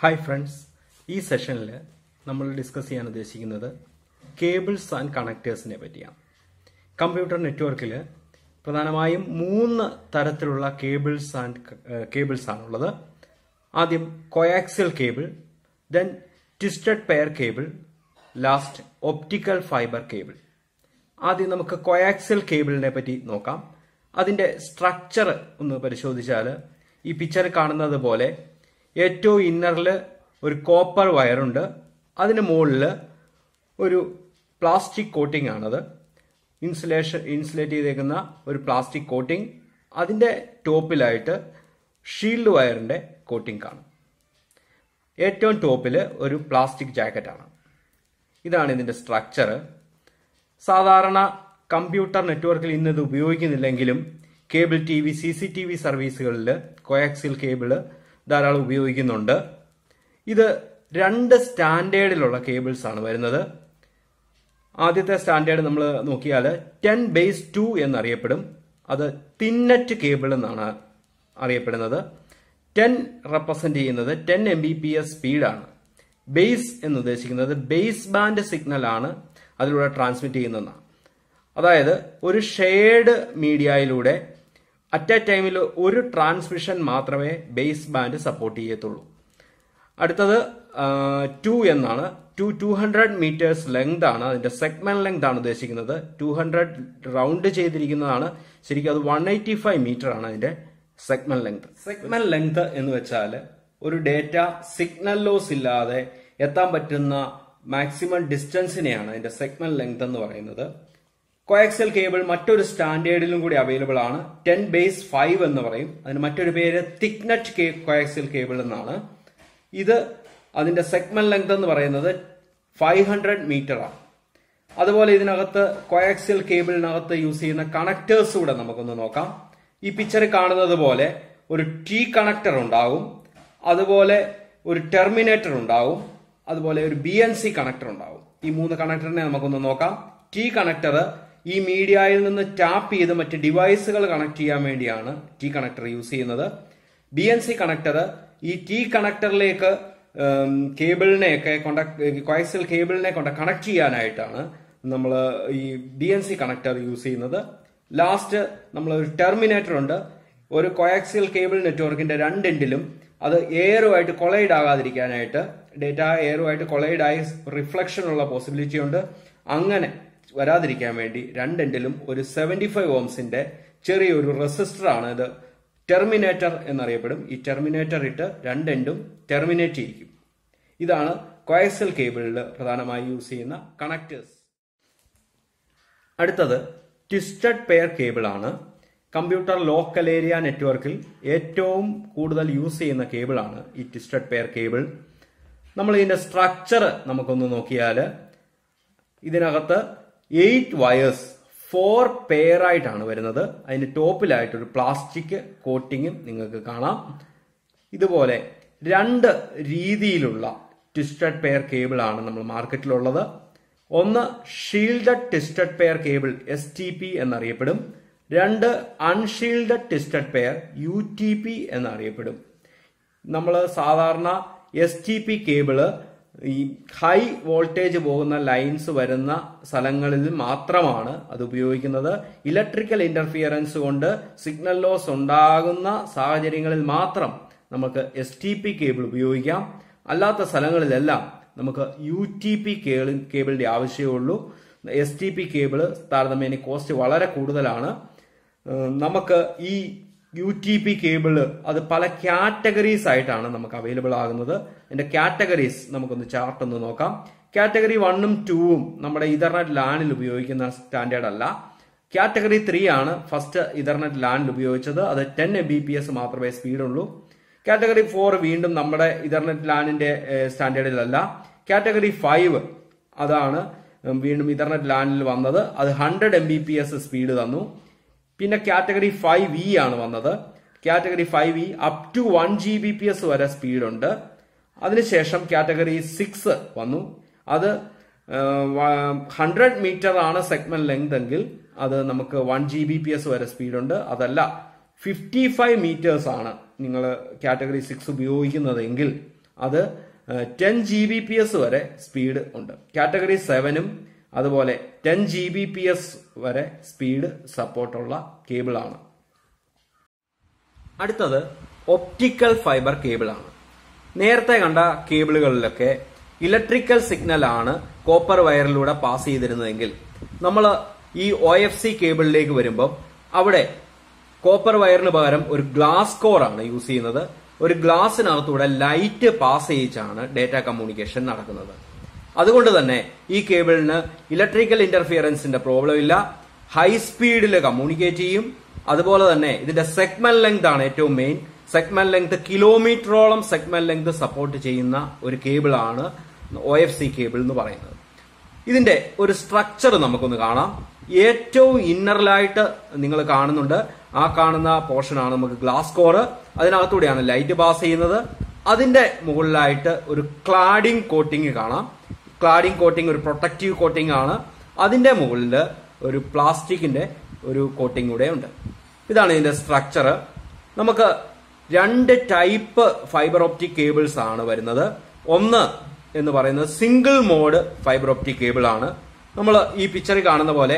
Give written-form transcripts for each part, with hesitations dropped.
Hi friends, ഈ സെഷനിൽ നമ്മൾ ഡിസ്കസ് ചെയ്യാൻ ഉദ്ദേശിക്കുന്നത് കേബിൾസ് ആൻഡ് കണക്ടേഴ്സിനെ പറ്റിയാണ്. കമ്പ്യൂട്ടർ നെറ്റ്വർക്കിൽ പ്രധാനമായും 3 തരത്തിലുള്ള കേബിൾസ് ആണുള്ളത്. ആദ്യം coaxial cable, then twisted pair cable, last optical fibre cable. ആദ്യം നമുക്ക് കോയാക്സിയൽ കേബിളിനെ പറ്റി നോക്കാം. അതിന്റെ സ്ട്രക്ചർ ഒന്ന് പരിശോധിച്ചാൽ ഈ പിക്ചർ കാണുന്നത് പോലെ ഏറ്റവും ഇന്നറിൽ ഒരു കോപ്പർ വയറുണ്ട്. അതിന് മുകളിൽ ഒരു പ്ലാസ്റ്റിക് കോട്ടിംഗ് ആണത്, ഇൻസുലേറ്റ് ചെയ്തേക്കുന്ന ഒരു പ്ലാസ്റ്റിക് കോട്ടിംഗ്. അതിന്റെ ടോപ്പിലായിട്ട് ഷീൽഡ് വയറിന്റെ കോട്ടിംഗ് കാണും. ഏറ്റവും ടോപ്പിൽ ഒരു പ്ലാസ്റ്റിക് ജാക്കറ്റാണ്. ഇതാണ് ഇതിന്റെ സ്ട്രക്ചർ. സാധാരണ കമ്പ്യൂട്ടർ നെറ്റ്വർക്കിൽ ഇന്നത് ഉപയോഗിക്കുന്നില്ലെങ്കിലും കേബിൾ TV, CCTV സർവീസുകളിൽ കോയാക്സിയൽ കേബിള് ധാരാളം ഉപയോഗിക്കുന്നുണ്ട്. ഇത് 2 സ്റ്റാൻഡേർഡിലുള്ള കേബിൾസ് ആണ് വരുന്നത്. ആദ്യത്തെ സ്റ്റാൻഡേർഡ് നമ്മൾ നോക്കിയാൽ 10/2 എന്നറിയപ്പെടും. അത് തിന്നറ്റ് കേബിൾ എന്നാണ് അറിയപ്പെടുന്നത്. 10 റെപ്രസെന്റ് ചെയ്യുന്നത് 10 Mbps സ്പീഡാണ്. ബേസ് എന്ന് ഉദ്ദേശിക്കുന്നത് ബേസ് ബാൻഡ് സിഗ്നൽ ആണ് അതിലൂടെ ട്രാൻസ്മിറ്റ് ചെയ്യുന്നതാണ്. അതായത് ഒരു ഷെയർഡ് മീഡിയയിലൂടെ അറ്റ് എ ടൈമിൽ ഒരു ട്രാൻസ്മിഷൻ മാത്രമേ ബേസ് ബാൻഡ് സപ്പോർട്ട് ചെയ്യത്തുള്ളൂ. അടുത്തത് 2 എന്നാണ്. 200 മീറ്റേഴ്സ് ലെങ്ത് ആണ്. അതിന്റെ സെഗ്മെന്റ് ലെങ്ത് ആണ് ഉദ്ദേശിക്കുന്നത്. 200 റൗണ്ട് ചെയ്തിരിക്കുന്നതാണ്. ശരിക്കും അത് 185 മീറ്റർ ആണ് അതിന്റെ സെഗ്മെന്റ് ലെങ്ത്. സെഗ്മെന്റ് ലെങ്ത് എന്ന് വെച്ചാൽ ഒരു ഡേറ്റ സിഗ്നൽ ലോസ് ഇല്ലാതെ എത്താൻ പറ്റുന്ന മാക്സിമം ഡിസ്റ്റൻസിനെയാണ് അതിന്റെ സെഗ്മെന്റ് ലെങ്ത് എന്ന് പറയുന്നത്. കോയാക്സിയൽ കേബിൾ മറ്റൊരു സ്റ്റാൻഡേർഡിലും കൂടി അവൈലബിൾ ആണ്. 10/5 എന്ന് പറയും. അതിന് മറ്റൊരു പേര് തിക്നെറ്റ് കോയാക്സിയൽ കേബിൾ എന്നാണ്. ഇത് അതിന്റെ സെഗ്മെന്റ് ലെങ്ത് എന്ന് പറയുന്നത് 500 മീറ്റർ ആണ്. അതുപോലെ ഇതിനകത്ത് കോയാക്സിയൽ കേബിളിനകത്ത് യൂസ് ചെയ്യുന്ന കണക്ടേഴ്സ് കൂടെ നമുക്കൊന്ന് നോക്കാം. ഈ പിക്ചർ കാണുന്നത് പോലെ ഒരു T കണക്ടർ ഉണ്ടാകും, അതുപോലെ ഒരു ടെർമിനേറ്റർ ഉണ്ടാകും, അതുപോലെ ഒരു BNC കണക്ടർ ഉണ്ടാകും. ഈ 3 കണക്ടറിനെ നമുക്കൊന്ന് നോക്കാം. T കണക്ടർ ഈ മീഡിയയിൽ നിന്ന് ടാപ്പ് ചെയ്ത് മറ്റ് ഡിവൈസുകൾ കണക്ട് ചെയ്യാൻ വേണ്ടിയാണ് T കണക്ടർ യൂസ് ചെയ്യുന്നത്. BNC കണക്ടർ ഈ T കണക്ടറിലേക്ക് കേബിളിനെയൊക്കെ കോയാക്സിയൽ കേബിളിനെ കൊണ്ട് കണക്ട് ചെയ്യാനായിട്ടാണ് നമ്മൾ ഈ BNC കണക്ടർ യൂസ് ചെയ്യുന്നത്. ലാസ്റ്റ് നമ്മൾ ഒരു ടെർമിനേറ്റർ ഉണ്ട്. ഒരു കോയാക്സിയൽ കേബിൾ നെറ്റ്വർക്കിന്റെ 2 എൻഡിലും അത് എയറുമായിട്ട് കൊളൈഡ് ആകാതിരിക്കാനായിട്ട്, ഡേറ്റ എയറുമായിട്ട് കൊളൈഡ് ആയി റിഫ്ലക്ഷൻ ഉള്ള പോസിബിലിറ്റി ഉണ്ട്. അങ്ങനെ വരാതിരിക്കാൻ വേണ്ടി 2 എൻഡിലും ഒരു 75 ഓംസിന്റെ ചെറിയൊരു റെസിസ്റ്റർ ആണ് ഇത്. ടെർമിനേറ്റർ എന്നറിയപ്പെടും. ഈ ടെർമിനേറ്റർ ഇട്ട് 2 എൻഡും ടെർമിനേറ്റ് ചെയ്യിക്കും. ഇതാണ് കോയാക്സിയൽ കേബിളിൽ പ്രധാനമായി യൂസ് ചെയ്യുന്ന കണക്ടേഴ്സ്. അടുത്തത് ട്വിസ്റ്റഡ് പെയർ കേബിൾ ആണ്. കമ്പ്യൂട്ടർ ലോക്കൽ ഏരിയ നെറ്റ്വർക്കിൽ ഏറ്റവും കൂടുതൽ യൂസ് ചെയ്യുന്ന കേബിൾ ആണ് ഈ ട്വിസ്റ്റഡ് പെയർ കേബിൾ. നമ്മൾ ഇതിന്റെ സ്ട്രക്ചർ നമുക്കൊന്ന് നോക്കിയാൽ ഇതിനകത്ത് 8 വയേഴ്സ് 4 പെയർ ആയിട്ടാണ് വരുന്നത്. അതിന് ടോപ്പിലായിട്ട് ഒരു പ്ലാസ്റ്റിക് കോട്ടിങ്ങും നിങ്ങൾക്ക് കാണാം. ഇതുപോലെ 2 രീതിയിലുള്ള ട്വിസ്റ്റഡ് പെയർ കേബിൾ ആണ് നമ്മൾ മാർക്കറ്റിലുള്ളത്. ഒന്ന് shielded twisted pair cable STP എന്നറിയപ്പെടും. 2 unshielded twisted pair UTP എന്നറിയപ്പെടും. നമ്മൾ സാധാരണ STP കേബിള് ഈ ഹൈ വോൾട്ടേജ് പോകുന്ന ലൈൻസ് വരുന്ന സ്ഥലങ്ങളിൽ മാത്രമാണ് അത് ഉപയോഗിക്കുന്നത്. ഇലക്ട്രിക്കൽ ഇന്റർഫിയറൻസ് കൊണ്ട് സിഗ്നൽ ലോസ് ഉണ്ടാകുന്ന സാഹചര്യങ്ങളിൽ മാത്രം നമുക്ക് STP കേബിൾ ഉപയോഗിക്കാം. അല്ലാത്ത സ്ഥലങ്ങളിലെല്ലാം നമുക്ക് UTP കേബിളിന്റെ ആവശ്യമുള്ളൂ. STP കേബിള് താരതമ്യേന കോസ്റ്റ് വളരെ കൂടുതലാണ്. നമുക്ക് ഈ UTP കേബിള് അത് പല കാറ്റഗറീസ് ആയിട്ടാണ് നമുക്ക് അവൈലബിൾ ആകുന്നത്. അതിന്റെ കാറ്റഗറീസ് നമുക്കൊന്ന് ചാർട്ട് ഒന്ന് നോക്കാം. കാറ്റഗറി 1ഉം 2ഉം നമ്മുടെ ഇഥർനെറ്റ് ലാനിൽ ഉപയോഗിക്കുന്ന സ്റ്റാൻഡേർഡ് അല്ല. കാറ്റഗറി 3 ആണ് ഫസ്റ്റ് ഇഥർനെറ്റ് ലാനിൽ ഉപയോഗിച്ചത്. അത് 10 Mbps മാത്രമേ സ്പീഡുള്ളൂ. കാറ്റഗറി 4 വീണ്ടും നമ്മുടെ ഇഥർനെറ്റ് ലാനിന്റെ സ്റ്റാൻഡേർഡിലല്ല. കാറ്റഗറി 5 അതാണ് വീണ്ടും ഇഥർനെറ്റ് ലാനിൽ വന്നത്. അത് 100 Mbps സ്പീഡ് തന്നു. പിന്നെ കാറ്റഗറി 5E ആണ് വന്നത്. Category 5E up to 1 Gbps വരെ സ്പീഡുണ്ട്. അതിനുശേഷം കാറ്റഗറി 6 വന്നു. അത് 100 മീറ്റർ ആണ് സെഗ്മെന്റ് ലെങ്ത് എങ്കിൽ അത് നമുക്ക് 1 Gbps വരെ സ്പീഡുണ്ട്. അതല്ല 55 മീറ്റേഴ്സ് ആണ് നിങ്ങൾ കാറ്റഗറി 6 ഉപയോഗിക്കുന്നതെങ്കിൽ അത് 10 Gbps വരെ സ്പീഡ് ഉണ്ട്. കാറ്റഗറി 7ഉം അതുപോലെ 10 Gbps വരെ സ്പീഡ് സപ്പോർട്ടുള്ള കേബിളാണ്. അടുത്തത് ഒപ്റ്റിക്കൽ ഫൈബർ കേബിളാണ്. നേരത്തെ കണ്ട കേബിളുകളിലൊക്കെ ഇലക്ട്രിക്കൽ സിഗ്നൽ ആണ് കോപ്പർ വയറിലൂടെ പാസ് ചെയ്തിരുന്നതെങ്കിൽ നമ്മൾ ഈ OFC കേബിളിലേക്ക് വരുമ്പോൾ അവിടെ കോപ്പർ വയറിന് പകരം ഒരു ഗ്ലാസ് കോർ ആണ് യൂസ് ചെയ്യുന്നത്. ഒരു ഗ്ലാസിനകത്തൂടെ ലൈറ്റ് പാസ് ചെയ്യിച്ചാണ് ഡേറ്റ കമ്മ്യൂണിക്കേഷൻ നടക്കുന്നത്. അതുകൊണ്ട് തന്നെ ഈ കേബിളിന് ഇലക്ട്രിക്കൽ ഇന്റർഫിയറൻസിന്റെ പ്രോബ്ലം ഇല്ല. ഹൈ സ്പീഡിൽ കമ്മ്യൂണിക്കേറ്റ് ചെയ്യും. അതുപോലെ തന്നെ ഇതിന്റെ സെഗ്മെന്റ് ലെങ്ത് ആണ് ഏറ്റവും മെയിൻ. സെഗ്മെന്റ് ലെങ്ത് കിലോമീറ്ററോളം സെഗ്മെന്റ് ലെങ്ത് സപ്പോർട്ട് ചെയ്യുന്ന ഒരു കേബിളാണ് OFC കേബിൾ എന്ന് പറയുന്നത്. ഇതിന്റെ ഒരു സ്ട്രക്ചർ നമുക്കൊന്ന് കാണാം. ഏറ്റവും ഇന്നറിലായിട്ട് നിങ്ങൾ കാണുന്നുണ്ട്. ആ കാണുന്ന പോർഷൻ ആണ് നമുക്ക് ഗ്ലാസ് കോർ. അതിനകത്തൂടെയാണ് ലൈറ്റ് പാസ് ചെയ്യുന്നത്. അതിന്റെ മുകളിലായിട്ട് ഒരു ക്ലാഡിംഗ് കോട്ടിംഗ് കാണാം. ക്ലാഡിംഗ് കോട്ടിംഗ് ഒരു പ്രൊട്ടക്റ്റീവ് കോട്ടിംഗ് ആണ്. അതിന്റെ മുകളിൽ ഒരു പ്ലാസ്റ്റിക്കിന്റെ ഒരു കോട്ടിംഗ് കൂടെ ഉണ്ട്. ഇതാണ് ഇതിന്റെ സ്ട്രക്ചർ. നമുക്ക് 2 ടൈപ്പ് ഫൈബർ ഒപ്റ്റിക് കേബിൾസ് ആണ് വരുന്നത്. ഒന്ന് എന്ന് പറയുന്നത് single mode fibre optic cable ആണ്. നമ്മൾ ഈ പിക്ചറിൽ കാണുന്ന പോലെ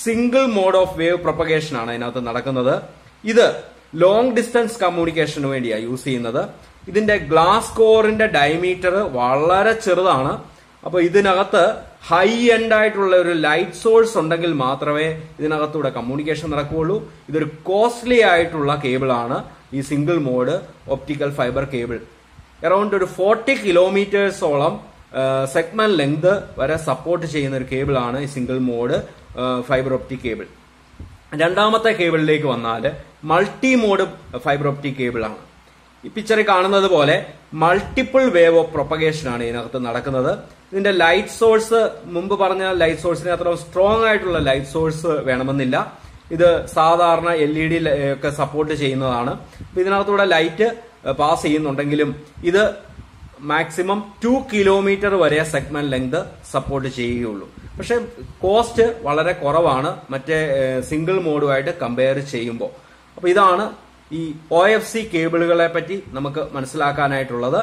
single mode of wave propagation ആണ് അതിനകത്ത് നടക്കുന്നത്. ഇത് ലോങ് ഡിസ്റ്റൻസ് കമ്മ്യൂണിക്കേഷന് വേണ്ടിയാണ് യൂസ് ചെയ്യുന്നത്. ഇതിന്റെ ഗ്ലാസ് കോറിന്റെ ഡയമീറ്റർ വളരെ ചെറുതാണ്. അപ്പൊ ഇതിനകത്ത് ഹൈ എൻഡ് ആയിട്ടുള്ള ഒരു ലൈറ്റ് സോഴ്സ് ഉണ്ടെങ്കിൽ മാത്രമേ ഇതിനകത്തൂടെ കമ്മ്യൂണിക്കേഷൻ നടക്കുകയുള്ളൂ. ഇതൊരു കോസ്റ്റ്ലി ആയിട്ടുള്ള കേബിൾ ആണ് ഈ single mode optical fibre cable. Around ഒരു 40 കിലോമീറ്റേഴ്സോളം സെഗ്മെന്റ് ലെങ്ത് വരെ സപ്പോർട്ട് ചെയ്യുന്ന ഒരു കേബിൾ ആണ് ഈ single mode fibre optic cable. രണ്ടാമത്തെ കേബിളിലേക്ക് വന്നാൽ multi mode fibre optic cable ആണ്. ഈ പിക്ചറിൽ കാണുന്നത് പോലെ മൾട്ടിപ്പിൾ വേവ് ഓഫ് പ്രൊപ്പഗേഷൻ ആണ് ഇതിനകത്ത് നടക്കുന്നത്. ഇതിന്റെ ലൈറ്റ് സോഴ്സ് മുമ്പ് പറഞ്ഞ ലൈറ്റ് സോഴ്സിന് അത്ര സ്ട്രോങ് ആയിട്ടുള്ള ലൈറ്റ് സോഴ്സ് വേണമെന്നില്ല. ഇത് സാധാരണ LED ഒക്കെ സപ്പോർട്ട് ചെയ്യുന്നതാണ്. ഇതിനകത്തൂടെ ലൈറ്റ് പാസ് ചെയ്യുന്നുണ്ടെങ്കിലും ഇത് മാക്സിമം 2 കിലോമീറ്റർ വരെ സെഗ്മെന്റ് ലെങ്ത് സപ്പോർട്ട് ചെയ്യുകയുള്ളൂ. പക്ഷെ കോസ്റ്റ് വളരെ കുറവാണ് മറ്റേ സിംഗിൾ മോഡുമായിട്ട് കമ്പയർ ചെയ്യുമ്പോൾ. അപ്പൊ ഇതാണ് ഈ OFC കേബിളുകളെ പറ്റി നമുക്ക് മനസ്സിലാക്കാനായിട്ടുള്ളത്.